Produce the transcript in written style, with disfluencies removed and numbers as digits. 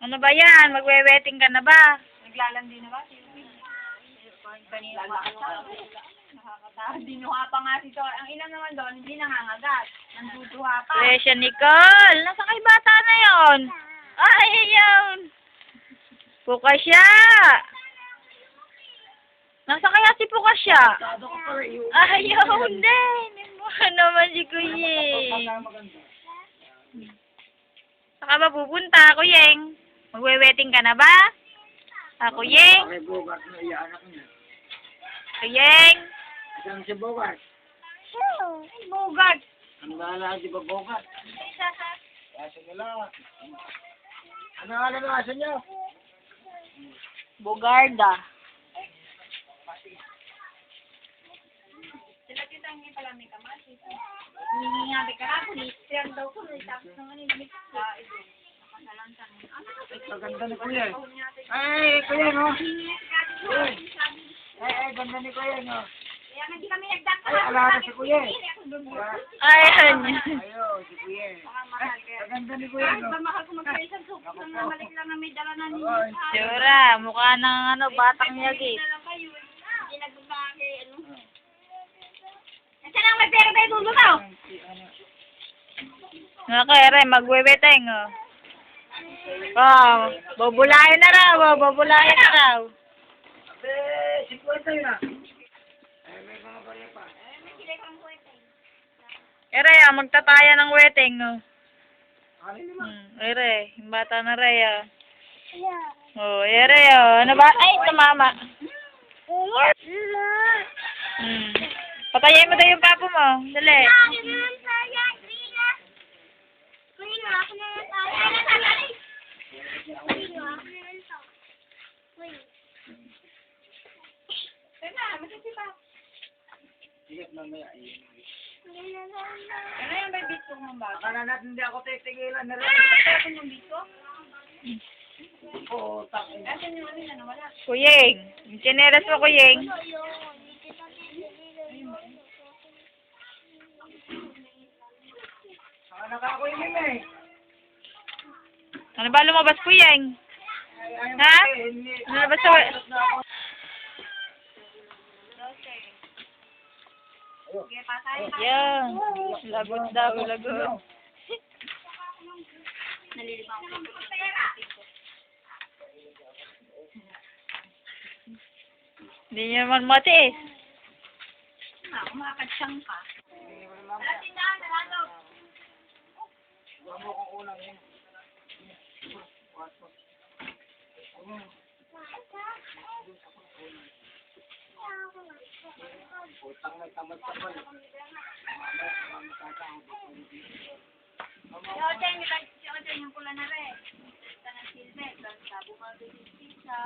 Ano ba yan? Magwe-wetting ka na ba? Naglalandi na ba? Kanina pa. Nakakatawa. Dinuha pa nga si Tor. Ang ilan naman doon, hindi nangangagat. Nanduduha pa. Presya Nicole! Nasaan kay bata na yon? Ay, yun! Pukasya! Nasaan kaya si Pukasya? Ayaw, hindi! Hindi mo naman si Kuyeng. Saan ka ba pupunta, Kuyeng? Magwe-wetting ka na ba? Kuyeng? Kuyeng? Saan si Bogart? Bugad. Ang bahala, di ba Bogart? Asan nila? Ano alam na asan nyo? Bogarda. Sila kita hindi pala may kamasi. Nangingabi ka na. Siyan daw ko. Tapos naman yung Ganda ni Kuya. Ay, Kuya, no? Ay, ganda ni Kuya, no? Kaya hindi kami nagdakta. Ay, ala na si Kuya. Ayan. Ayo, si Kuya. Ganda ni Kuya, no? Mahal ko magkaisan so namalik lang na may dala na ninyo. Sura, mukha ng batang yagit. Hindi nagbabaki, ano. Saan ang may pera tayo lulutaw? Nakere, magwe-wetting, oh. Wow, bubulayan na raw, bubulayan na raw. Si Kuya tayo na. Ay, may mga bariya pa. Ere, magtataya ng wedding, oh. Alin naman? Ere, yung bata na Rhea. Oh, ere, oh. Ano ba? Ay, tumama. Patayin mo daw yung papo mo. Dali. Sige, mamaya. Ano yung may bitko mong bago? Akala natin hindi ako titigilan na rin. Asan yung bitko? Oo, takin. Asan yung ano na nawala? Kuyeng. Yung chineras mo, Kuyeng. Saka nakakuiling eh. Ano ba lumabas, Kuyeng? Ha? Ano lumabas sa... Sige, patay. Yan. Lagot daw, lagot. Nalilibang ko. Hindi niya naman matiis. Umakadsang ka. Huwag mo kong unang yun. Utang na tamad ka pa. Si Ochen yung pula na rin. Ito ng silbet. Sa bumagay yung pizza.